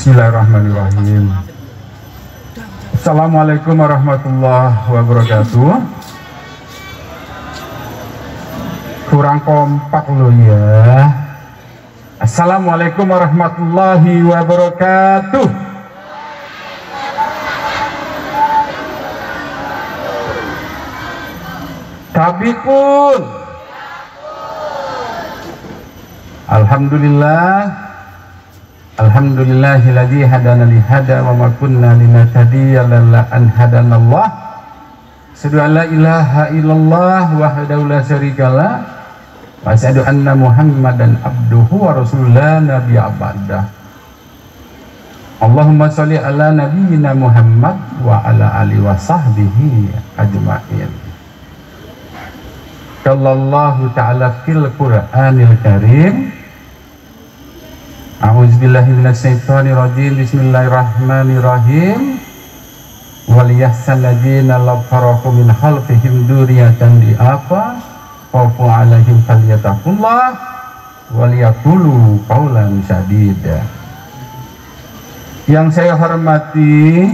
Bismillahirrahmanirrahim. Assalamualaikum warahmatullahi wabarakatuh. Kurang kompak loh ya. Assalamualaikum warahmatullahi wabarakatuh. Tabipun. Alhamdulillah. Alhamdulillahilladzi hadana li hada wa ma kunna linahtadiya laula an hadanallah. Asyhadu an la ilaha illallah wahdahu la syarikalah wa asyhadu anna Muhammadan abduhu wa rasulullah nabiyya ba'dah. Allahumma sholli ala nabiyyina Muhammad wa ala alihi wa sahbihi ajma'in. Qallallahu ta'ala fil Qur'anil Karim. A'udzubillahi minasyaitonir rajim. Bismillahirrahmanirrahim. Waliyahsal ladzina law faraku min khalfihim dzurriyyatan di'afa khaufu 'alaihim falyattaqullah waliyaqulu qaulan sadida. Yang saya hormati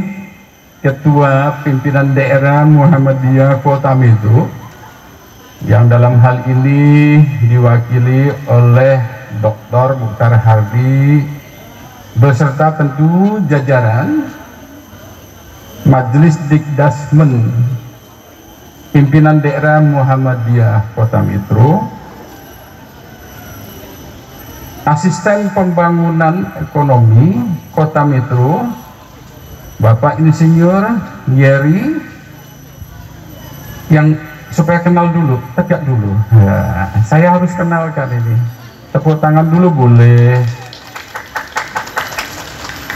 Ketua Pimpinan Daerah Muhammadiyah Kota Metro, yang dalam hal ini diwakili oleh Dr. Mukhtar Hardi beserta tentu jajaran Majelis Dikdasmen Pimpinan Daerah Muhammadiyah Kota Metro, Asisten Pembangunan Ekonomi Kota Metro Bapak Insinyur Yeri, yang supaya kenal dulu, tegak dulu ya, saya harus kenalkan ini. Tepuk tangan dulu boleh.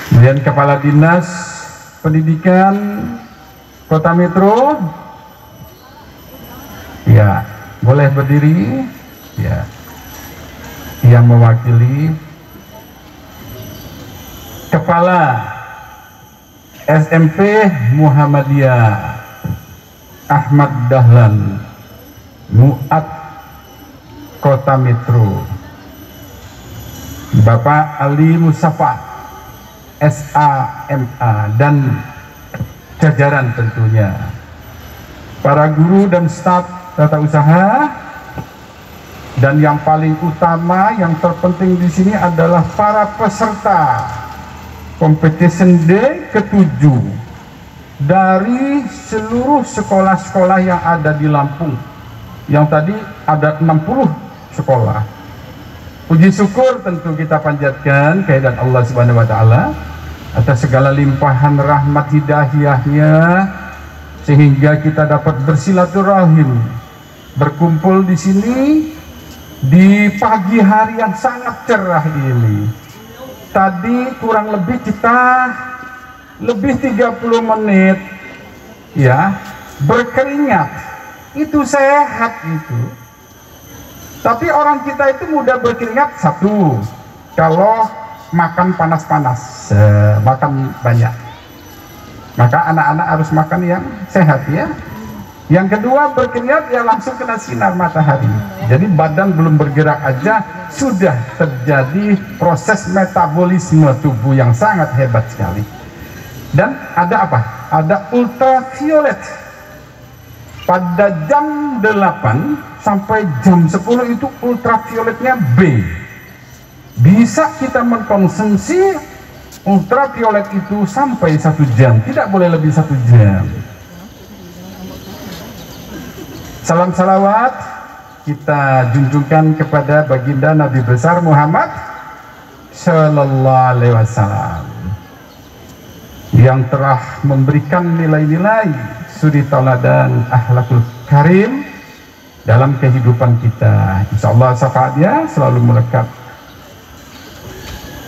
Kemudian Kepala Dinas Pendidikan Kota Metro, ya boleh berdiri ya, yang mewakili Kepala SMP Muhammadiyah Ahmad Dahlan Mu'ad Kota Metro, Bapak Ali Musafa SAMA, dan jajaran tentunya para guru dan staf tata usaha, dan yang paling utama, yang terpenting di sini adalah para peserta Competition Day ke-7 dari seluruh sekolah-sekolah yang ada di Lampung, yang tadi ada 60 sekolah. Puji syukur tentu kita panjatkan kehadirat Allah Subhanahu wa Ta'ala atas segala limpahan rahmat hidayahnya, sehingga kita dapat bersilaturahim, berkumpul di sini di pagi hari yang sangat cerah ini. Tadi kurang lebih kita lebih 30 menit ya berkeringat. Itu sehat itu. Tapi orang kita itu mudah berkeringat, satu, kalau makan panas-panas, makan banyak. Maka anak-anak harus makan yang sehat ya. Yang kedua, berkeringat ya langsung kena sinar matahari. Jadi badan belum bergerak aja sudah terjadi proses metabolisme tubuh yang sangat hebat sekali. Dan ada apa? Ada ultraviolet. Pada jam 8 sampai jam 10 itu ultravioletnya B. Bisa kita mengkonsumsi ultraviolet itu sampai 1 jam, tidak boleh lebih 1 jam. Salam salawat kita junjungkan kepada baginda Nabi besar Muhammad Sallallahu Alaihi Wasallam, yang telah memberikan nilai-nilai suri tauladan akhlakul karim dalam kehidupan kita. Insya Allah syafaatnya selalu melekat.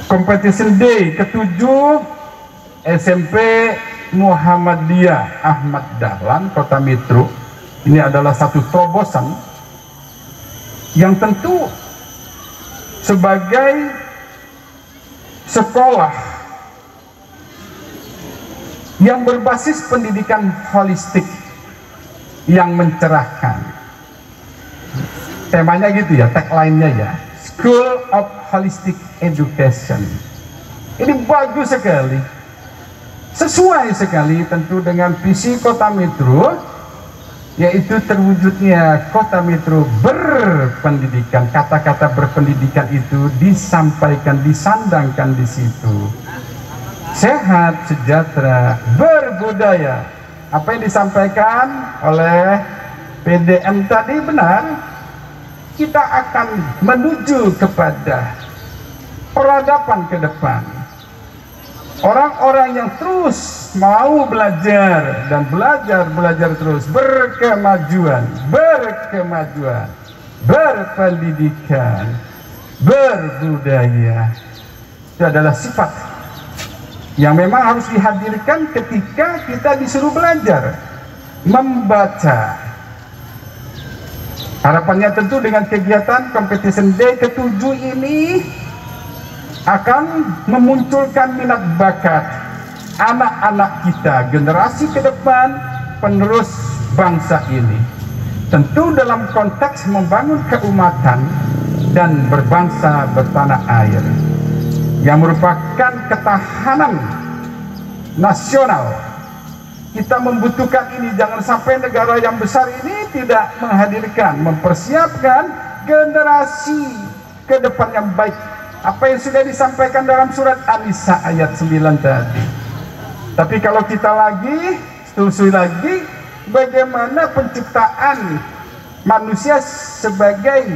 Competition Day ke-7 SMP Muhammadiyah Ahmad Dahlan Kota Metro ini adalah satu terobosan yang tentu sebagai sekolah yang berbasis pendidikan holistik yang mencerahkan. Temanya gitu ya, tagline-nya ya, School of Holistic Education. Ini bagus sekali, sesuai sekali tentu dengan visi Kota Metro, yaitu terwujudnya Kota Metro berpendidikan. Kata-kata berpendidikan itu disampaikan, disandangkan di situ. Sehat, sejahtera, berbudaya. Apa yang disampaikan oleh PDM tadi benar. Kita akan menuju kepada peradaban ke depan. Orang-orang yang terus mau belajar dan belajar terus, berkemajuan, berpendidikan, berbudaya. Itu adalah sifat yang memang harus dihadirkan ketika kita disuruh belajar, membaca. Harapannya tentu dengan kegiatan Competition Day ke-7 ini akan memunculkan minat bakat anak-anak kita, generasi ke depan, penerus bangsa ini. Tentu dalam konteks membangun keumatan dan berbangsa bertanah air, yang merupakan ketahanan nasional. Kita membutuhkan ini, jangan sampai negara yang besar ini tidak menghadirkan, mempersiapkan generasi ke depan yang baik. Apa yang sudah disampaikan dalam surat An-Nisa ayat 9 tadi. Tapi kalau kita lagi telusuri lagi bagaimana penciptaan manusia sebagai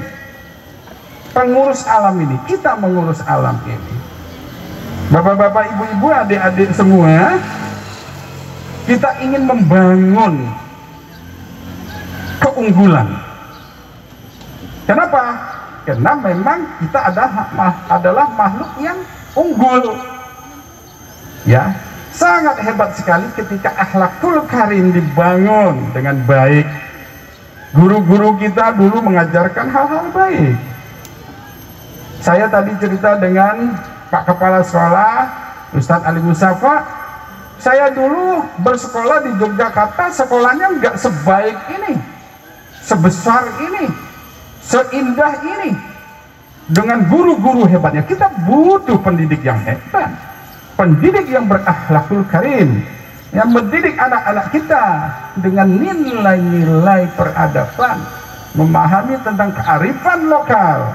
pengurus alam ini, kita mengurus alam ini. Bapak-bapak, ibu-ibu, adik-adik semua, kita ingin membangun keunggulan. Kenapa? Karena memang kita adalah makhluk yang unggul. Ya, sangat hebat sekali ketika akhlakul karim dibangun dengan baik. Guru-guru kita dulu mengajarkan hal-hal baik. Saya tadi cerita dengan Pak Kepala Sekolah, Ustadz Ali Musafa. Saya dulu bersekolah di Yogyakarta, sekolahnya nggak sebaik ini, sebesar ini, seindah ini, dengan guru-guru hebatnya. Kita butuh pendidik yang hebat, pendidik yang berakhlakul karim, yang mendidik anak-anak kita dengan nilai-nilai peradaban, memahami tentang kearifan lokal.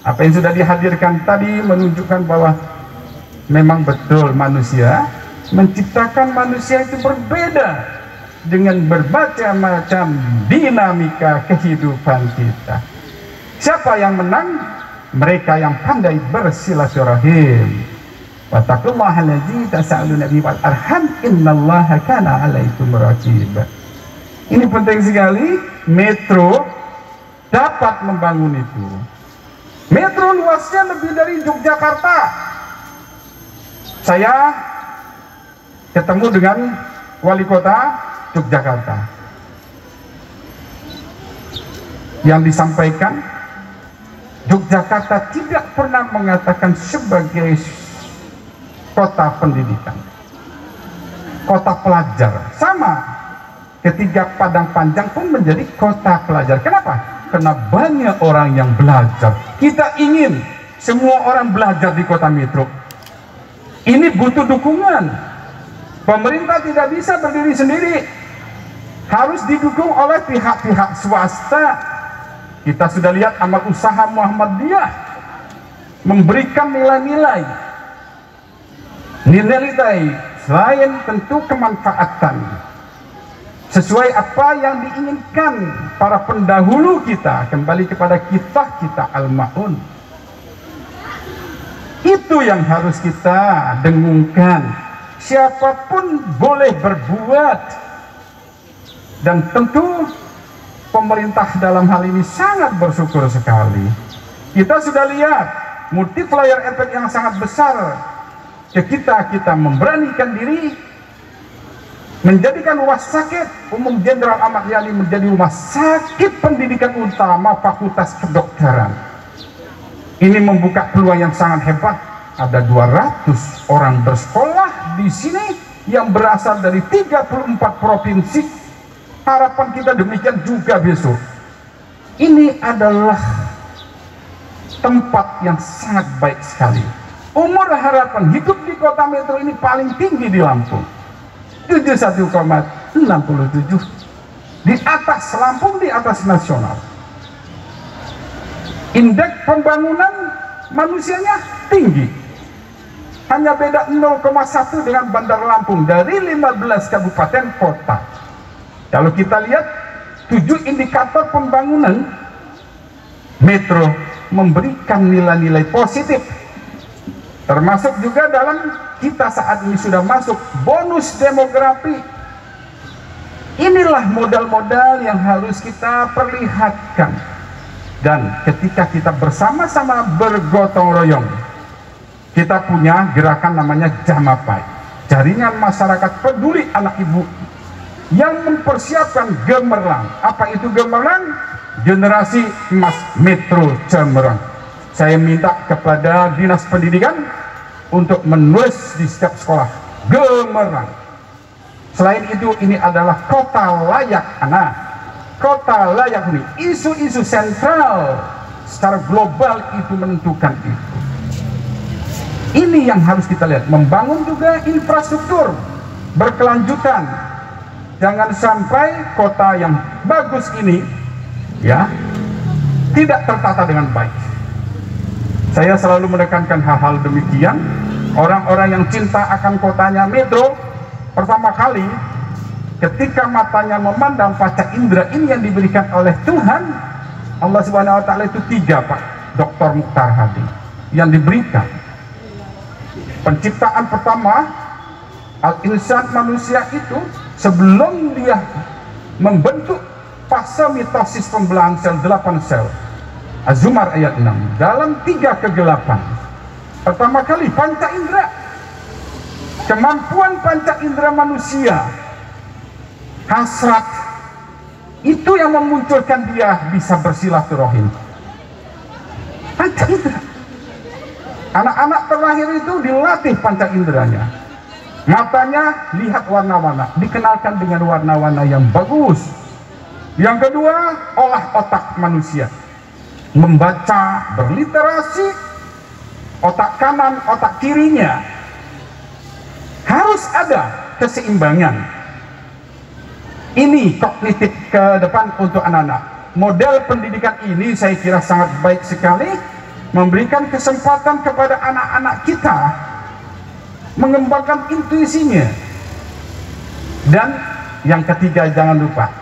Apa yang sudah dihadirkan tadi menunjukkan bahwa memang betul manusia menciptakan manusia itu berbeda dengan berbagai macam dinamika kehidupan kita. Siapa yang menang? Mereka yang pandai bersilaturahim. Wattaqullaha allazi tas'aluna bihi wal arham innallaha kana 'alaikum raqib. Ini penting sekali. Metro dapat membangun itu. Metro luasnya lebih dari Yogyakarta. Saya ketemu dengan wali kota Yogyakarta yang disampaikan, Yogyakarta tidak pernah mengatakan sebagai kota pendidikan, kota pelajar. Sama ketika Padang Panjang pun menjadi kota pelajar. Kenapa? Karena banyak orang yang belajar. Kita ingin semua orang belajar di kota Metro. Ini butuh dukungan. Pemerintah tidak bisa berdiri sendiri, harus didukung oleh pihak-pihak swasta. Kita sudah lihat amal usaha Muhammadiyah memberikan nilai-nilai selain tentu kemanfaatan sesuai apa yang diinginkan para pendahulu kita, kembali kepada kita Al-Ma'un. Itu yang harus kita dengungkan. Siapapun boleh berbuat, dan tentu pemerintah dalam hal ini sangat bersyukur sekali. Kita sudah lihat multiplier effect yang sangat besar ketika kita memberanikan diri menjadikan Rumah Sakit Umum Jenderal Ahmad Yani menjadi rumah sakit pendidikan utama Fakultas Kedokteran. Ini membuka peluang yang sangat hebat. Ada 200 orang bersekolah di sini yang berasal dari 34 provinsi. Harapan kita demikian juga besok. Ini adalah tempat yang sangat baik sekali. Umur harapan hidup di kota metro ini paling tinggi di Lampung, 71,67, di atas Lampung, di atas nasional. Indeks pembangunan manusianya tinggi, hanya beda 0,1 dengan Bandar Lampung dari 15 kabupaten kota. Kalau kita lihat 7 indikator pembangunan, metro memberikan nilai-nilai positif, termasuk juga dalam kita saat ini sudah masuk bonus demografi. Inilah modal-modal yang harus kita perlihatkan, dan ketika kita bersama-sama bergotong royong, kita punya gerakan namanya Jamapai, jaringan masyarakat peduli anak ibu, yang mempersiapkan gemerlang. Apa itu gemerlang? Generasi Emas Metro Cemerlang. Saya minta kepada Dinas Pendidikan untuk menulis di setiap sekolah gemerlang. Selain itu, ini adalah kota layak anak, kota layak huni. Isu-isu sentral secara global itu menentukan itu. Ini yang harus kita lihat. Membangun juga infrastruktur berkelanjutan. Jangan sampai kota yang bagus ini ya tidak tertata dengan baik. Saya selalu menekankan hal-hal demikian. Orang-orang yang cinta akan kotanya metro, pertama kali ketika matanya memandang panca indera ini yang diberikan oleh Tuhan Allah Subhanahu wa Ta'ala, itu 3, Pak Dr. Mukhtar Hadi, yang diberikan. Penciptaan pertama, al-insan manusia itu sebelum dia membentuk fase mitosis pembelahan sel 8 sel, Az-Zumar ayat 6, dalam 3 kegelapan. Pertama kali panca indera, kemampuan panca indera manusia, hasrat, itu yang memunculkan dia bisa bersilaturahim. Panca indera. Anak-anak terlahir itu dilatih panca inderanya. Matanya lihat warna-warna, dikenalkan dengan warna-warna yang bagus. Yang kedua, olah otak manusia, membaca, berliterasi. Otak kanan, otak kirinya harus ada keseimbangan. Ini kognitif ke depan untuk anak-anak. Model pendidikan ini saya kira sangat baik sekali, memberikan kesempatan kepada anak-anak kita mengembangkan intuisinya. Dan yang ketiga, jangan lupa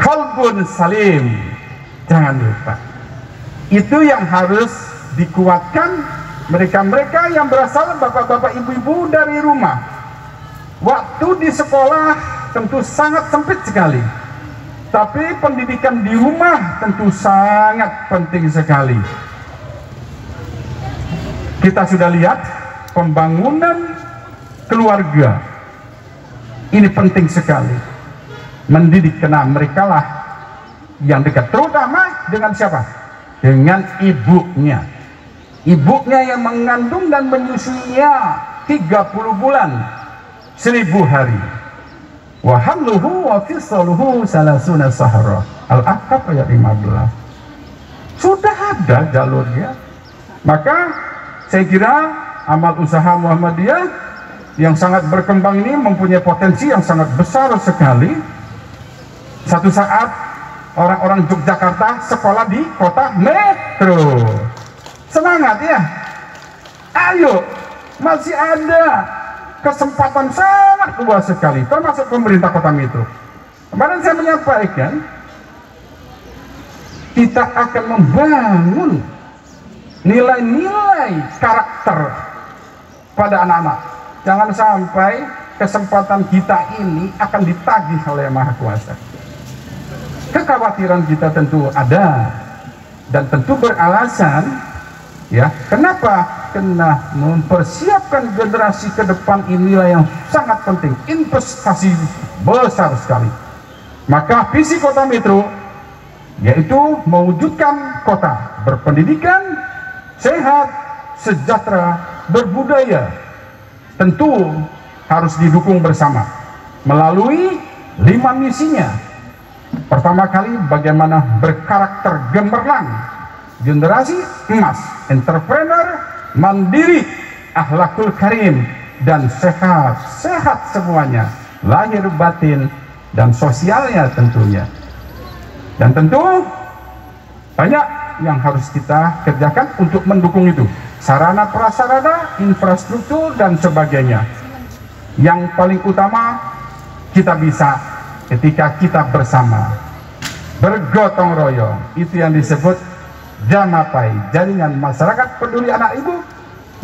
qalbun salim, jangan lupa. Itu yang harus dikuatkan mereka-mereka yang berasal bapak-bapak ibu-ibu dari rumah. Waktu di sekolah tentu sangat sempit sekali, tapi pendidikan di rumah tentu sangat penting sekali. Kita sudah lihat pembangunan keluarga ini penting sekali. Mendidik, karena mereka lah yang dekat, terutama dengan siapa? Dengan ibunya. Ibunya yang mengandung dan menyusuinya 30 bulan, 1000 hari. Wa hamluhu wa fisaluhu salasuna sahra. Al-Ahqaf ayat 15. Sudah ada jalurnya. Maka saya kira amal usaha Muhammadiyah yang sangat berkembang ini mempunyai potensi yang sangat besar sekali. Satu saat orang-orang Yogyakarta sekolah di kota metro. Semangat ya. Ayo, masih ada kesempatan sangat luas sekali, termasuk pemerintah kota metro. Kemarin saya menyampaikan kita akan membangun nilai-nilai karakter pada anak-anak. Jangan sampai kesempatan kita ini akan ditagih oleh Yang Maha Kuasa. Kekhawatiran kita tentu ada dan tentu beralasan, ya. Kenapa? Karena mempersiapkan generasi ke depan inilah yang sangat penting, investasi besar sekali. Maka visi kota metro yaitu mewujudkan kota berpendidikan, sehat, sejahtera, berbudaya. Tentu harus didukung bersama melalui 5 misinya. Pertama kali, bagaimana berkarakter gemerlang, generasi emas, entrepreneur, mandiri, akhlakul karim, dan sehat semuanya, lahir batin dan sosialnya tentunya. Dan tentu banyak yang harus kita kerjakan untuk mendukung itu, sarana prasarana, infrastruktur, dan sebagainya. Yang paling utama kita bisa ketika kita bersama, bergotong royong. Itu yang disebut Jamapai, Jaringan Masyarakat Peduli Anak Ibu.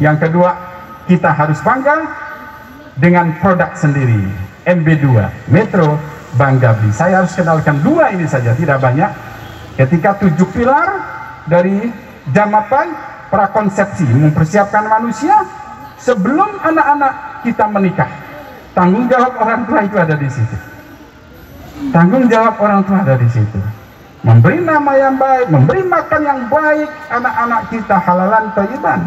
Yang kedua, kita harus bangga dengan produk sendiri, MB2 Metro Bangga Beli. Saya harus kenalkan dua ini saja, tidak banyak. Ketika 7 pilar dari Jamapai, prakonsepsi, mempersiapkan manusia sebelum anak-anak kita menikah. Tanggung jawab orang tua itu ada di situ. Tanggung jawab orang tua ada di situ. Memberi nama yang baik, memberi makan yang baik anak-anak kita, halalan thayyiban.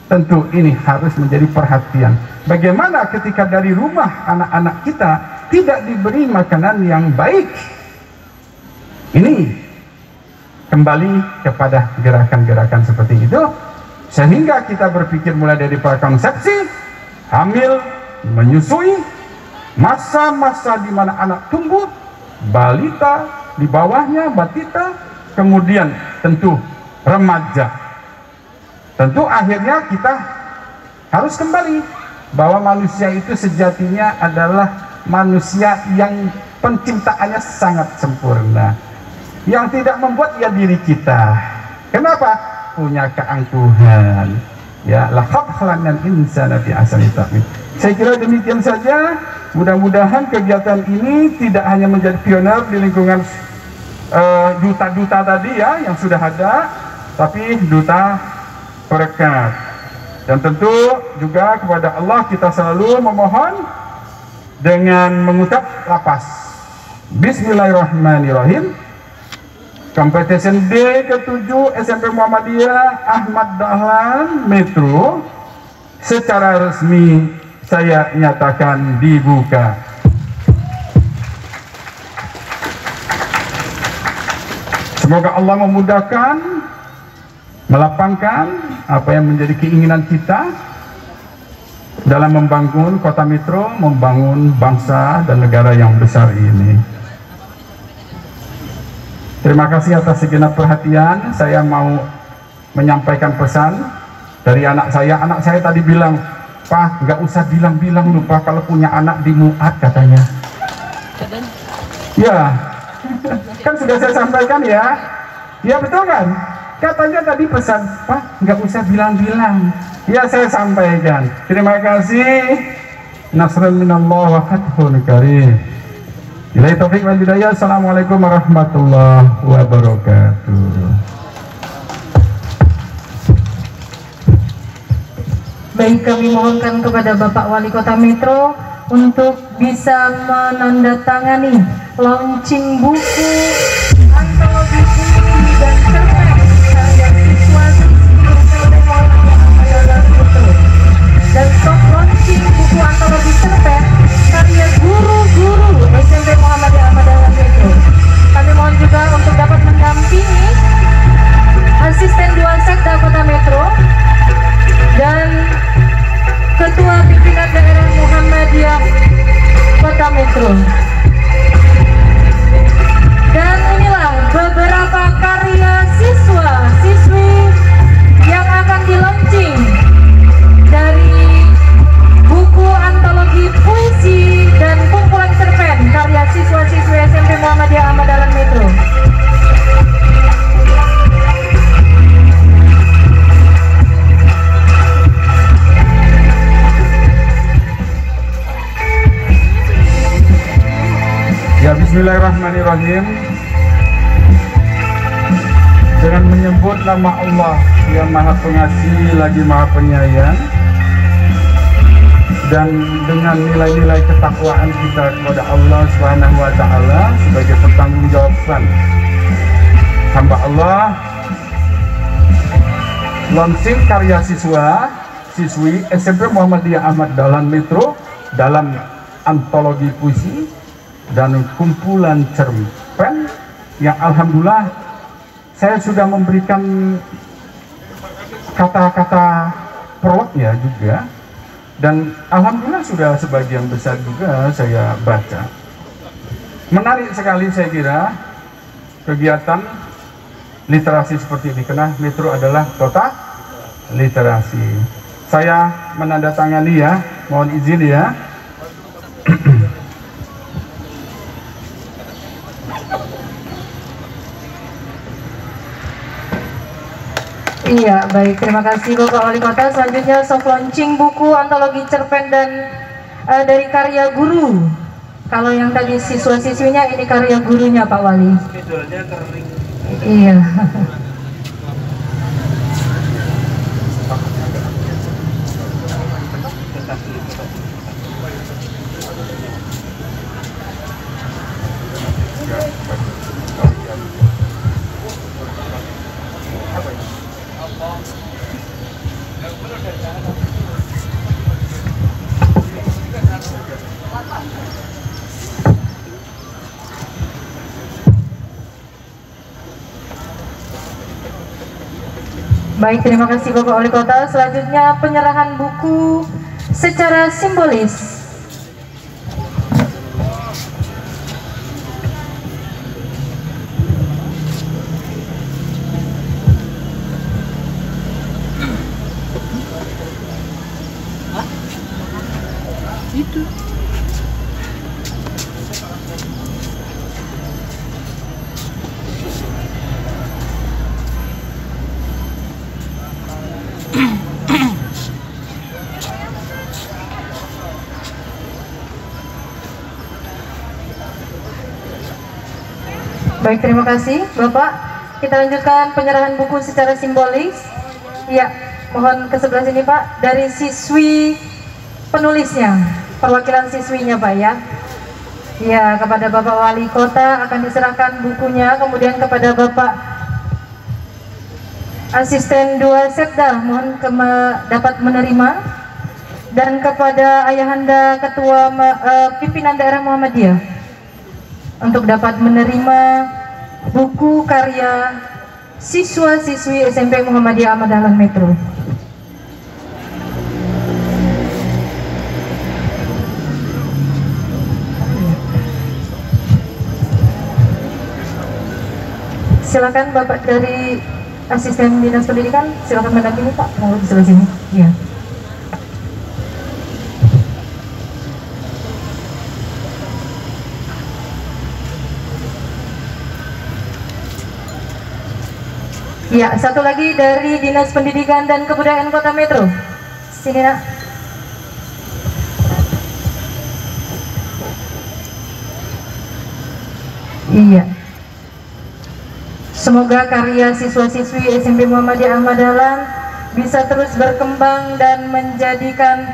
Tentu ini harus menjadi perhatian. Bagaimana ketika dari rumah anak-anak kita tidak diberi makanan yang baik? Ini kembali kepada gerakan-gerakan seperti itu, sehingga kita berpikir mulai dari prakonsepsi, hamil, menyusui, masa-masa di mana anak tumbuh, balita, di bawahnya batita, kemudian tentu remaja. Tentu akhirnya kita harus kembali bahwa manusia itu sejatinya adalah manusia yang penciptaannya sangat sempurna, yang tidak membuat ya diri kita. Kenapa? Punya keangkuhan. Ya, laqad khalaqnal insana fi ahsani taqwim. Saya kira demikian saja. Mudah-mudahan kegiatan ini tidak hanya menjadi pionir di lingkungan duta-duta tadi ya yang sudah ada, tapi duta berkat. Dan tentu juga kepada Allah kita selalu memohon dengan mengucap lapas. Bismillahirrahmanirrahim. Competition D ke-7 SMP Muhammadiyah Ahmad Dahlan Metro secara resmi saya nyatakan dibuka. Semoga Allah memudahkan, melapangkan apa yang menjadi keinginan kita dalam membangun kota Metro, membangun bangsa dan negara yang besar ini. Terima kasih atas segenap perhatian. Saya mau menyampaikan pesan dari anak saya. Anak saya tadi bilang, "Pak, nggak usah bilang-bilang lupa kalau punya anak di Muat," katanya. Ya, kan sudah saya sampaikan ya. Ya betul kan? Katanya tadi pesan, "Pak, nggak usah bilang-bilang." Ya saya sampaikan. Terima kasih. Nasrun minallah wa fathun karim. Billahi taufiq wal hidayah. Assalamualaikum warahmatullahi wabarakatuh. Baik, kami mohonkan kepada Bapak Wali Kota Metro untuk bisa menandatangani launching buku antologi puisi dan cerpen karya siswa SMP Muhammadiyah Metro dan soft launching buku antologi cerpen karya guru-guru SMP Muhammadiyah Metro. Kami mohon juga untuk dapat mendampingi asisten Dua Sekda Kota Metro dan Ketua Pimpinan Daerah Muhammadiyah Kota Metro. Dan inilah beberapa karya siswa-siswi yang akan di-launching dari buku antologi puisi dan kumpulan cerpen karya siswa-siswi SMP Muhammadiyah Ahmad Dahlan Metro. Ya, bismillahirrahmanirrahim. Dengan menyebut nama Allah yang Maha Pengasih lagi Maha Penyayang, dan dengan nilai-nilai ketakwaan kita kepada Allah Subhanahu wa Ta'ala sebagai pertanggungjawaban hamba Allah, launching karya siswi SMP Muhammadiyah Ahmad Dahlan Metro dalam antologi puisi dan kumpulan cerpen yang alhamdulillah saya sudah memberikan kata-kata prolognya juga, dan alhamdulillah sudah sebagian besar juga saya baca. Menarik sekali saya kira kegiatan literasi seperti ini, karena Metro adalah kota literasi. Saya menandatangani ya, mohon izin ya. Iya, baik. Terima kasih Bapak Wali Kota. Selanjutnya soft launching buku antologi cerpen dan dari karya guru. Kalau yang tadi siswa-siswinya, ini karya gurunya Pak Wali. Iya. Baik, terima kasih Bapak Wali Kota. Selanjutnya penyerahan buku secara simbolis. Itu. Baik, terima kasih Bapak. Kita lanjutkan penyerahan buku secara simbolis. Ya, mohon ke sebelah sini Pak. Dari siswi penulisnya, perwakilan siswinya Pak ya. Ya, kepada Bapak Wali Kota akan diserahkan bukunya. Kemudian kepada Bapak Asisten 2 Setda, mohon dapat menerima. Dan kepada Ayahanda Ketua Pimpinan Daerah Muhammadiyah untuk dapat menerima buku karya siswa-siswi SMP Muhammadiyah Ahmad Dahlan Metro. Silakan Bapak dari Asisten Dinas Pendidikan, silakan mendampingi Pak. Mau di sebelah sini. Iya. Ya, satu lagi dari Dinas Pendidikan dan Kebudayaan Kota Metro. Sini nak. Iya. Semoga karya siswa-siswi SMP Muhammadiyah Ahmad Dahlan bisa terus berkembang dan menjadikan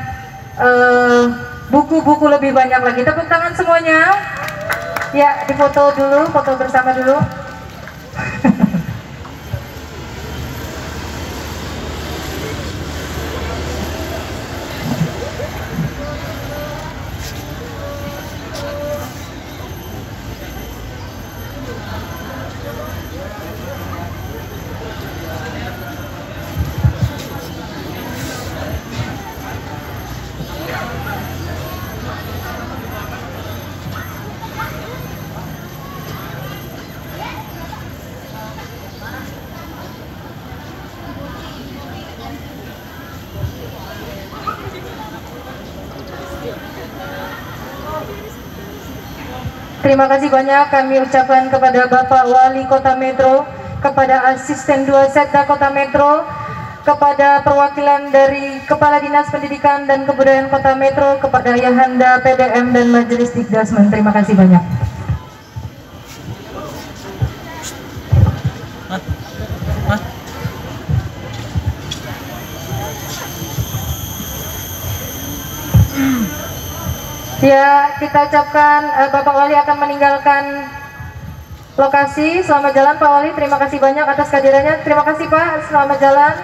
buku-buku lebih banyak lagi. Tepuk tangan semuanya. Ya, difoto dulu, foto bersama dulu. Terima kasih banyak kami ucapkan kepada Bapak Wali Kota Metro, kepada Asisten 2 Setda Kota Metro, kepada perwakilan dari Kepala Dinas Pendidikan dan Kebudayaan Kota Metro, kepada Ayahanda PDM dan Majelis Dikdasmen. Terima kasih banyak. Ya, kita ucapkan Bapak Wali akan meninggalkan lokasi. Selamat jalan Pak Wali, terima kasih banyak atas kehadirannya. Terima kasih Pak, selamat jalan.